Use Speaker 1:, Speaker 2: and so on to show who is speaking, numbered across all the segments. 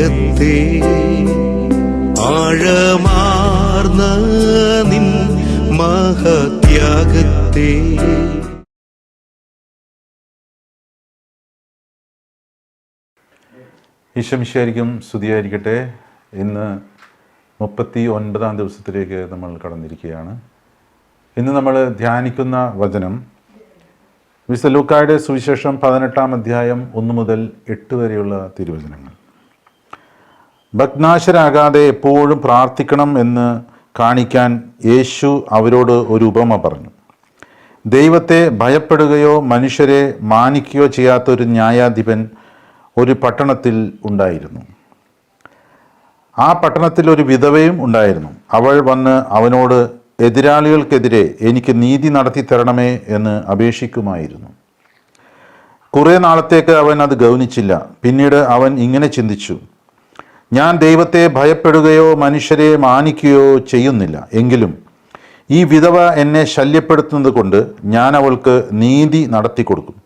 Speaker 1: സ്നേഹത്തെ ആഴമാർന്ന നിൻ മഹത്യാഗത്തെ
Speaker 2: ഈശോമിശിഹായ്ക്കും സ്തുതിയായിരിക്കട്ടെ. ഇന്ന് 39-ാം ദിവസത്തിലേക്ക് നമ്മൾ കടന്നിരിക്കുകയാണ്. ഇന്ന് നമ്മൾ ധ്യാനിക്കുന്ന വചനം വിശുദ്ധ ലൂക്കായുടെ സുവിശേഷം 18-ാം അധ്യായം 1 മുതൽ 8 വരെയുള്ള തിരുവചനങ്ങൾ. ഭഗ്നാശരാകാതെ എപ്പോഴും പ്രാർത്ഥിക്കണം എന്ന് കാണിക്കാൻ യേശു അവരോട് ഒരു ഉപമ പറഞ്ഞു. ദൈവത്തെ ഭയപ്പെടുകയോ മനുഷ്യരെ മാനിക്കുകയോ ചെയ്യാത്തൊരു ന്യായാധിപൻ ഒരു പട്ടണത്തിൽ ഉണ്ടായിരുന്നു. ആ പട്ടണത്തിൽ ഒരു വിധവയും ഉണ്ടായിരുന്നു. അവൾ വന്ന് അവനോട് എതിരാളികൾക്കെതിരെ എനിക്ക് നീതി നടത്തി തരണമേ എന്ന് അപേക്ഷിക്കുമായിരുന്നു. കുറേ നാളത്തേക്ക് അവൻ അത് ഗൗനിച്ചില്ല. പിന്നീട് അവൻ ഇങ്ങനെ ചിന്തിച്ചു, ഞാൻ ദൈവത്തെ ഭയപ്പെടുകയോ മനുഷ്യരെ മാനിക്കുകയോ ചെയ്യുന്നില്ല. എങ്കിലും ഈ വിധവ എന്നെ ശല്യപ്പെടുത്തുന്നത് കൊണ്ട് ഞാൻ അവൾക്ക് നീതി നടത്തി കൊടുക്കും.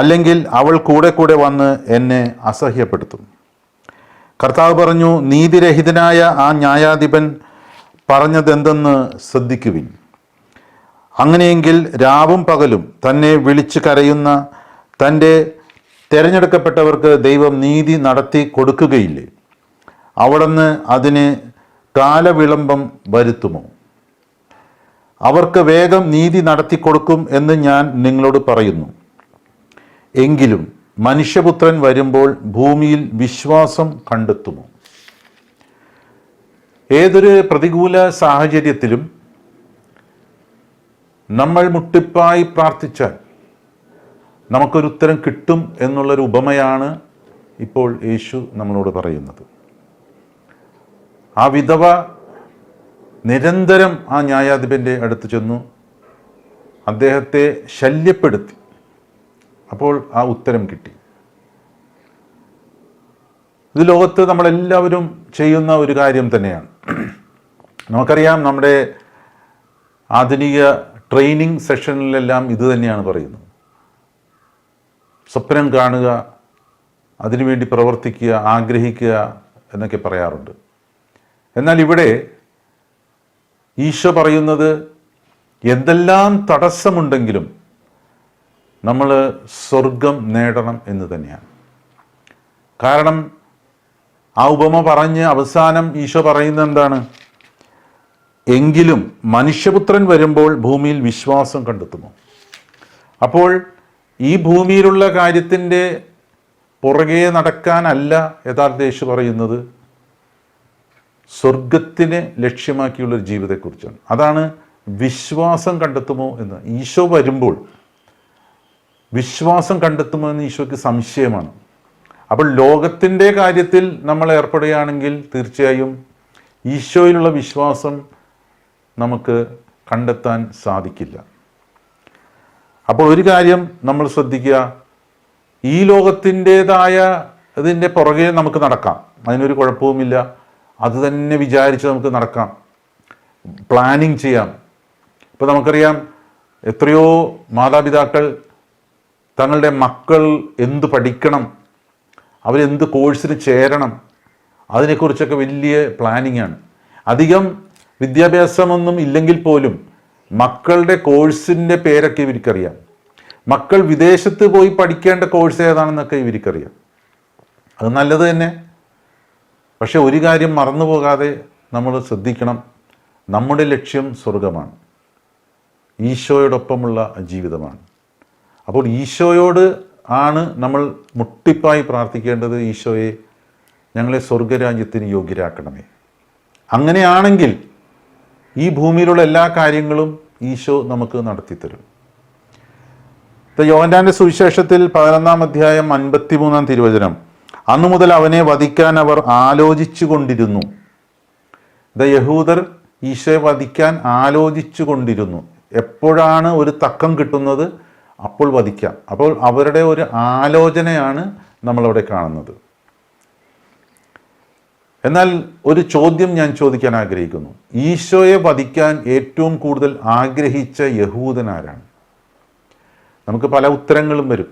Speaker 2: അല്ലെങ്കിൽ അവൾ കൂടെ കൂടെ വന്ന് എന്നെ അസഹ്യപ്പെടുത്തും. കർത്താവ് പറഞ്ഞു, നീതിരഹിതനായ ആ ന്യായാധിപൻ പറഞ്ഞതെന്തെന്ന് ശ്രദ്ധിക്കുവിൻ. അങ്ങനെയെങ്കിൽ രാവും പകലും തന്നെ വിളിച്ച് കരയുന്ന തൻ്റെ തിരഞ്ഞെടുക്കപ്പെട്ടവർക്ക് ദൈവം നീതി നടത്തി കൊടുക്കുകയില്ലേ? അവിടുന്ന് അതിന് കാലവിളംബം വരുത്തുമോ? അവർക്ക് വേഗം നീതി നടത്തി കൊടുക്കും എന്ന് ഞാൻ നിങ്ങളോട് പറയുന്നു. എങ്കിലും മനുഷ്യപുത്രൻ വരുമ്പോൾ ഭൂമിയിൽ വിശ്വാസം കണ്ടെത്തുമോ? ഏതൊരു പ്രതികൂല സാഹചര്യത്തിലും നമ്മൾ മുട്ടിപ്പായി പ്രാർത്ഥിച്ചാൽ നമുക്കൊരു ഉത്തരം കിട്ടും എന്നുള്ളൊരു ഉപമയാണ് ഇപ്പോൾ യേശു നമ്മളോട് പറയുന്നത്. ആ വിധവ നിരന്തരം ആ ന്യായാധിപൻ്റെ അടുത്ത് ചെന്നു അദ്ദേഹത്തെ ശല്യപ്പെടുത്തി. അപ്പോൾ ആ ഉത്തരം കിട്ടി. ഇത് ലോകത്ത് നമ്മളെല്ലാവരും ചെയ്യുന്ന ഒരു കാര്യം തന്നെയാണ്. നമുക്കറിയാം, നമ്മുടെ ആധുനിക ട്രെയിനിങ് സെഷനിലെല്ലാം ഇത് തന്നെയാണ് പറയുന്നത്. സ്വപ്നം കാണുക, അതിനുവേണ്ടി പ്രവർത്തിക്കുക, ആഗ്രഹിക്കുക എന്നൊക്കെ പറയാറുണ്ട്. എന്നാൽ ഇവിടെ ഈശോ പറയുന്നത് എന്തെല്ലാം തടസ്സമുണ്ടെങ്കിലും നമ്മൾ സ്വർഗം നേടണം എന്ന് തന്നെയാണ്. കാരണം ആ ഉപമ പറഞ്ഞ് അവസാനം ഈശോ പറയുന്നത് എന്താണ്? എങ്കിലും മനുഷ്യപുത്രൻ വരുമ്പോൾ ഭൂമിയിൽ വിശ്വാസം കണ്ടെത്തുമോ? അപ്പോൾ ഈ ഭൂമിയിലുള്ള കാര്യത്തിൻ്റെ പുറകെ നടക്കാനല്ല യഥാർത്ഥ യേശു പറയുന്നത്, സ്വർഗത്തിനെ ലക്ഷ്യമാക്കിയുള്ളൊരു ജീവിതത്തെക്കുറിച്ചാണ്. അതാണ് വിശ്വാസം കണ്ടെത്തുമോ എന്ന്. ഈശോ വരുമ്പോൾ വിശ്വാസം കണ്ടെത്തുമോ എന്ന് ഈശോയ്ക്ക് സംശയമാണ്. അപ്പോൾ ലോകത്തിൻ്റെ കാര്യത്തിൽ നമ്മൾ ഏർപ്പെടുകയാണെങ്കിൽ തീർച്ചയായും ഈശോയിലുള്ള വിശ്വാസം നമുക്ക് കണ്ടെത്താൻ സാധിക്കില്ല. അപ്പോൾ ഒരു കാര്യം നമ്മൾ ശ്രദ്ധിക്കുക, ഈ ലോകത്തിൻ്റേതായ ഇതിൻ്റെ പുറകെ നമുക്ക് നടക്കാം, അതിനൊരു കുഴപ്പവുമില്ല. അത് തന്നെ വിചാരിച്ച് നമുക്ക് നടക്കാം, പ്ലാനിങ് ചെയ്യാം. ഇപ്പോൾ നമുക്കറിയാം, എത്രയോ മാതാപിതാക്കൾ തങ്ങളുടെ മക്കൾ എന്ത് പഠിക്കണം, അവരെന്ത് കോഴ്സിന് ചേരണം, അതിനെക്കുറിച്ചൊക്കെ വലിയ പ്ലാനിങ്ങാണ്. അധികം വിദ്യാഭ്യാസമൊന്നും ഇല്ലെങ്കിൽ പോലും മക്കളുടെ കോഴ്സിൻ്റെ പേരൊക്കെ ഇവർക്കറിയാം. മക്കൾ വിദേശത്ത് പോയി പഠിക്കേണ്ട കോഴ്സ് ഏതാണെന്നൊക്കെ ഇവർക്കറിയാം. അത് നല്ലത് തന്നെ. പക്ഷെ ഒരു കാര്യം മറന്നു പോകാതെ നമ്മൾ ശ്രദ്ധിക്കണം, നമ്മുടെ ലക്ഷ്യം സ്വർഗമാണ്, ഈശോയോടൊപ്പമുള്ള ജീവിതമാണ്. അപ്പോൾ ഈശോയോട് ആണ് നമ്മൾ മുട്ടിപ്പായി പ്രാർത്ഥിക്കേണ്ടത്. ഈശോയെ, ഞങ്ങളെ സ്വർഗരാജ്യത്തിന് യോഗ്യരാക്കണമേ. അങ്ങനെയാണെങ്കിൽ ഈ ഭൂമിയിലുള്ള എല്ലാ കാര്യങ്ങളും ഈശോ നമുക്ക് നടത്തിത്തരും. യോഹന്നാന്റെ സുവിശേഷത്തിൽ 11-ാം അധ്യായം 53-ാം തിരുവചനം, അന്നു മുതൽ അവനെ വധിക്കാൻ അവർ ആലോചിച്ചു കൊണ്ടിരുന്നു. യഹൂദർ ഈശോയെ വധിക്കാൻ ആലോചിച്ചു കൊണ്ടിരുന്നു. എപ്പോഴാണ് ഒരു തക്കം കിട്ടുന്നത് അപ്പോൾ വധിക്കാം. അപ്പോൾ അവരുടെ ഒരു ആലോചനയാണ് നമ്മളവിടെ കാണുന്നത്. എന്നാൽ ഒരു ചോദ്യം ഞാൻ ചോദിക്കാൻ ആഗ്രഹിക്കുന്നു. ഈശോയെ വധിക്കാൻ ഏറ്റവും കൂടുതൽ ആഗ്രഹിച്ച യഹൂദനാരാണ്? നമുക്ക് പല ഉത്തരങ്ങളും വരും,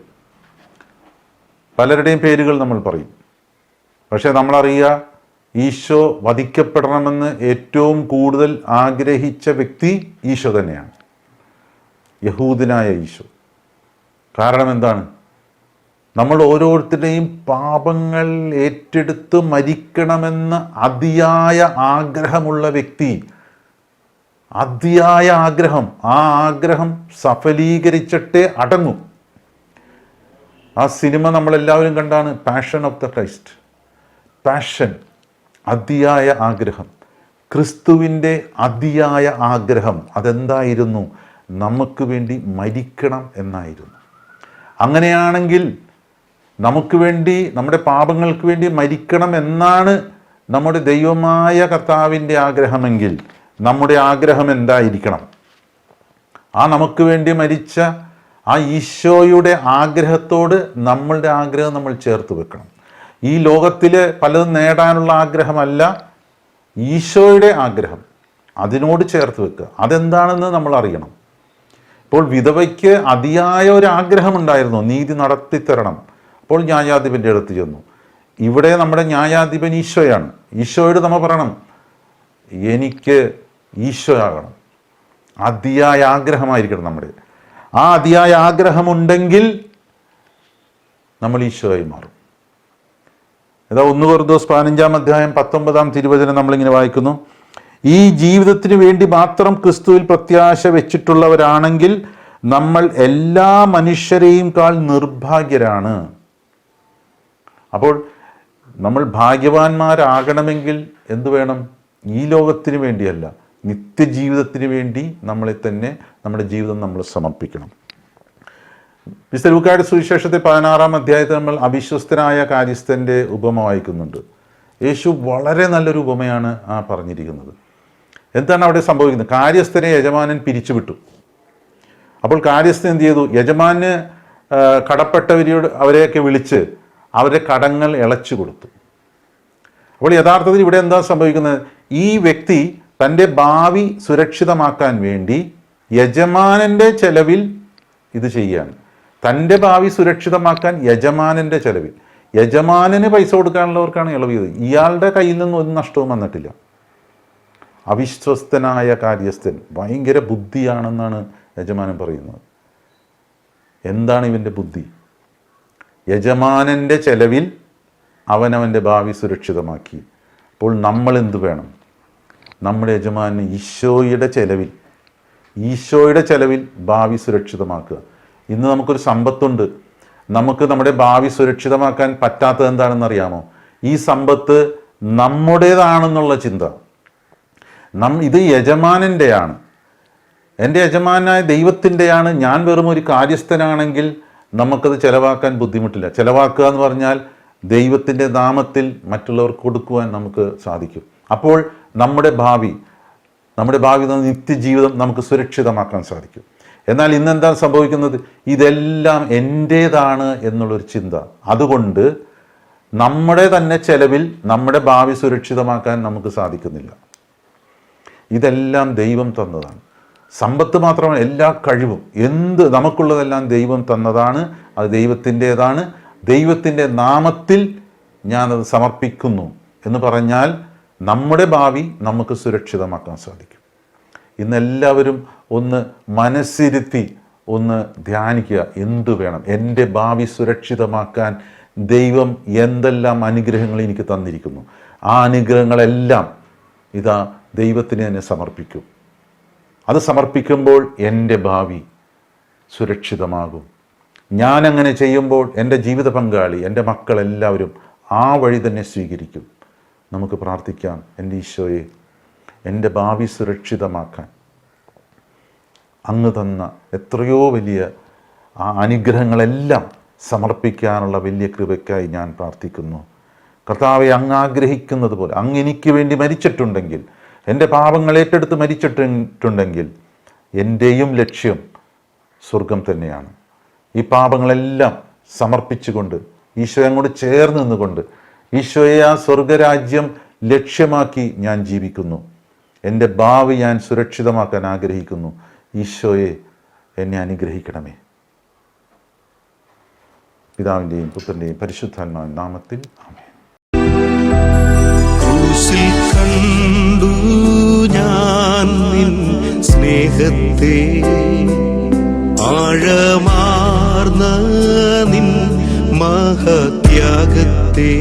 Speaker 2: പലരുടെയും പേരുകൾ നമ്മൾ പറയും. പക്ഷെ നമ്മളറിയുക, ഈശോ വധിക്കപ്പെടണമെന്ന് ഏറ്റവും കൂടുതൽ ആഗ്രഹിച്ച വ്യക്തി ഈശോ തന്നെയാണ്, യഹൂദനായ ഈശോ. കാരണം എന്താണ്? നമ്മൾ ഓരോരുത്തരുടെയും പാപങ്ങൾ ഏറ്റെടുത്ത് മരിക്കണമെന്ന് അതിയായ ആഗ്രഹമുള്ള വ്യക്തി, അതിയായ ആഗ്രഹം, ആ ആഗ്രഹം സഫലീകരിച്ചിട്ടേ അടങ്ങും. ആ സിനിമ നമ്മളെല്ലാവരും കണ്ടാണ്, passion of the Christ. Passion, അതിയായ ആഗ്രഹം. ക്രിസ്തുവിൻ്റെ അതിയായ ആഗ്രഹം അതെന്തായിരുന്നു? നമുക്ക് വേണ്ടി മരിക്കണം എന്നായിരുന്നു. അങ്ങനെയാണെങ്കിൽ നമുക്ക് വേണ്ടി, നമ്മുടെ പാപങ്ങൾക്ക് വേണ്ടി മരിക്കണം എന്നാണ് നമ്മുടെ ദൈവമായ കർത്താവിൻ്റെ ആഗ്രഹമെങ്കിൽ നമ്മുടെ ആഗ്രഹം എന്തായിരിക്കണം? ആ നമുക്ക് വേണ്ടി മരിച്ച ആ ഈശോയുടെ ആഗ്രഹത്തോട് നമ്മളുടെ ആഗ്രഹം നമ്മൾ ചേർത്ത് വെക്കണം. ഈ ലോകത്തിൽ പലതും നേടാനുള്ള ആഗ്രഹമല്ല, ഈശോയുടെ ആഗ്രഹം അതിനോട് ചേർത്ത് വെക്കുക. അതെന്താണെന്ന് നമ്മൾ അറിയണം. ഇപ്പോൾ വിധവയ്ക്ക് അതിയായ ഒരു ആഗ്രഹമുണ്ടായിരുന്നു, നീതി നടത്തിത്തരണം. അപ്പോൾ ന്യായാധിപൻ്റെ അടുത്ത് ചെന്നു. ഇവിടെ നമ്മുടെ ന്യായാധിപൻ ഈശോയാണ്. ഈശോയോട് നമ്മൾ പറയണം, എനിക്ക് ഈശോ ആകണം. അതിയായ ആഗ്രഹമായിരിക്കണം നമ്മുടെ. ആ അതിയായ ആഗ്രഹമുണ്ടെങ്കിൽ നമ്മൾ ഈശോയായി മാറും. ഇതാ 1 കൊരിന്ത്യർ 15-19 നമ്മളിങ്ങനെ വായിക്കുന്നു. ഈ ജീവിതത്തിന് വേണ്ടി മാത്രം ക്രിസ്തുവിൽ പ്രത്യാശ വെച്ചിട്ടുള്ളവരാണെങ്കിൽ നമ്മൾ എല്ലാ മനുഷ്യരെയും കാൾ നിർഭാഗ്യരാണ്. അപ്പോൾ നമ്മൾ ഭാഗ്യവാന്മാരാകണമെങ്കിൽ എന്തു വേണം? ഈ ലോകത്തിന് വേണ്ടിയല്ല, നിത്യജീവിതത്തിന് വേണ്ടി നമ്മളെ തന്നെ, നമ്മുടെ ജീവിതം നമ്മൾ സമർപ്പിക്കണം. വിശുദ്ധ ലൂക്കായുടെ സുവിശേഷത്തെ 16-ാം അധ്യായത്തിൽ നമ്മൾ അവിശ്വസ്തനായ കാര്യസ്ഥൻ്റെ ഉപമ വായിക്കുന്നുണ്ട്. യേശു വളരെ നല്ലൊരു ഉപമയാണ് പറഞ്ഞിരിക്കുന്നത്. എന്താണ് അവിടെ സംഭവിക്കുന്നത്? കാര്യസ്ഥനെ യജമാനൻ പിരിച്ചുവിട്ടു. അപ്പോൾ കാര്യസ്ഥൻ എന്ത് ചെയ്തു? യജമാന് കടപ്പെട്ടവരോട് അവരെയൊക്കെ വിളിച്ച് അവരുടെ കടങ്ങൾ ഇളച്ചു കൊടുത്തു. അപ്പോൾ യഥാർത്ഥത്തിൽ ഇവിടെ എന്താ സംഭവിക്കുന്നത്? ഈ വ്യക്തി തൻ്റെ ഭാവി സുരക്ഷിതമാക്കാൻ വേണ്ടി യജമാനൻ്റെ ചെലവിൽ ഇത് ചെയ്യുകയാണ്. തൻ്റെ ഭാവി സുരക്ഷിതമാക്കാൻ യജമാനൻ്റെ ചെലവിൽ. യജമാനന് പൈസ കൊടുക്കാനുള്ളവർക്കാണ് ഇളവ് ചെയ്തത്. ഇയാളുടെ കയ്യിൽ നിന്നും ഒരു നഷ്ടവും വന്നിട്ടില്ല. അവിശ്വസ്തനായ കാര്യസ്ഥൻ ഭയങ്കര ബുദ്ധിയാണെന്നാണ് യജമാനൻ പറയുന്നത്. എന്താണ് ഇവൻ്റെ ബുദ്ധി? യജമാനൻ്റെ ചെലവിൽ അവനവൻ്റെ ഭാവി സുരക്ഷിതമാക്കി. അപ്പോൾ നമ്മൾ എന്ത് വേണം? നമ്മുടെ യജമാനന് ഈശോയുടെ ചെലവിൽ ഭാവി സുരക്ഷിതമാക്കുക. ഇന്ന് നമുക്കൊരു സമ്പത്തുണ്ട്, നമുക്ക് നമ്മുടെ ഭാവി സുരക്ഷിതമാക്കാൻ പറ്റാത്തത് എന്താണെന്ന് അറിയാമോ? ഈ സമ്പത്ത് നമ്മുടേതാണെന്നുള്ള ചിന്ത. ഇത് യജമാനൻ്റെയാണ്, എൻ്റെ യജമാനായ ദൈവത്തിൻ്റെയാണ്. ഞാൻ വെറും ഒരു കാര്യസ്ഥനാണെങ്കിൽ നമുക്കത് ചെലവാക്കാൻ ബുദ്ധിമുട്ടില്ല. ചെലവാക്കുക എന്ന് പറഞ്ഞാൽ ദൈവത്തിൻ്റെ നാമത്തിൽ മറ്റുള്ളവർക്ക് കൊടുക്കുവാൻ നമുക്ക് സാധിക്കും. അപ്പോൾ നമ്മുടെ ഭാവി നിത്യജീവിതം നമുക്ക് സുരക്ഷിതമാക്കാൻ സാധിക്കും. എന്നാൽ ഇന്നെന്താ സംഭവിക്കുന്നത്? ഇതെല്ലാം എൻ്റേതാണ് എന്നുള്ളൊരു ചിന്ത. അതുകൊണ്ട് നമ്മുടെ തന്നെ ചെലവിൽ നമ്മുടെ ഭാവി സുരക്ഷിതമാക്കാൻ നമുക്ക് സാധിക്കുന്നില്ല. ഇതെല്ലാം ദൈവം തന്നതാണ്. സമ്പത്ത് മാത്രമല്ല, എല്ലാ കഴിവും, എന്ത് നമുക്കുള്ളതെല്ലാം ദൈവം തന്നതാണ്. അത് ദൈവത്തിൻ്റേതാണ്. ദൈവത്തിൻ്റെ നാമത്തിൽ ഞാനത് സമർപ്പിക്കുന്നു എന്ന് പറഞ്ഞാൽ നമ്മുടെ ഭാവി നമുക്ക് സുരക്ഷിതമാക്കാൻ സാധിക്കും. ഇന്നെല്ലാവരും ഒന്ന് മനസ്സിരുത്തി ഒന്ന് ധ്യാനിക്കുക. എന്തു വേണം? എൻ്റെ ഭാവി സുരക്ഷിതമാക്കാൻ ദൈവം എന്തെല്ലാം അനുഗ്രഹങ്ങൾ എനിക്ക് തന്നിരിക്കുന്നു. ആ അനുഗ്രഹങ്ങളെല്ലാം ഇതാ ദൈവത്തിന് തന്നെ സമർപ്പിക്കും. അത് സമർപ്പിക്കുമ്പോൾ എൻ്റെ ഭാവി സുരക്ഷിതമാകും. ഞാനങ്ങനെ ചെയ്യുമ്പോൾ എൻ്റെ ജീവിത പങ്കാളി, എൻ്റെ മക്കളെല്ലാവരും ആ വഴി തന്നെ സ്വീകരിക്കും. നമുക്ക് പ്രാർത്ഥിക്കാം. എൻ്റെ ഈശോയെ, എൻ്റെ ഭാവി സുരക്ഷിതമാക്കാൻ അങ്ങ് തന്ന എത്രയോ വലിയ ആ അനുഗ്രഹങ്ങളെല്ലാം സമർപ്പിക്കാനുള്ള വലിയ കൃപയ്ക്കായി ഞാൻ പ്രാർത്ഥിക്കുന്നു. കർത്താവെ, അങ്ങ് ആഗ്രഹിക്കുന്നത് പോലെ അങ്ങ് എനിക്ക് വേണ്ടി മരിച്ചിട്ടുണ്ടെങ്കിൽ, എൻ്റെ പാപങ്ങൾ ഏറ്റെടുത്ത് മരിച്ചിട്ടുണ്ടെങ്കിൽ എൻ്റെയും ലക്ഷ്യം സ്വർഗം തന്നെയാണ്. ഈ പാപങ്ങളെല്ലാം സമർപ്പിച്ചുകൊണ്ട് ഈശോയോട് ചേർന്ന് നിന്നുകൊണ്ട് ഈശോയെ ആ സ്വർഗരാജ്യം ലക്ഷ്യമാക്കി ഞാൻ ജീവിക്കുന്നു. എൻ്റെ ഭാവി ഞാൻ സുരക്ഷിതമാക്കാൻ ആഗ്രഹിക്കുന്നു. ഈശോയെ, എന്നെ അനുഗ്രഹിക്കണമേ. പിതാവിൻ്റെയും പുത്രൻ്റെയും പരിശുദ്ധാത്മാവിൻ നാമത്തിൽ ആമേൻ.
Speaker 1: സ്നേഹത്തെ ആഴമാർന്ന നിൻ മഹത്യാഗത്തെ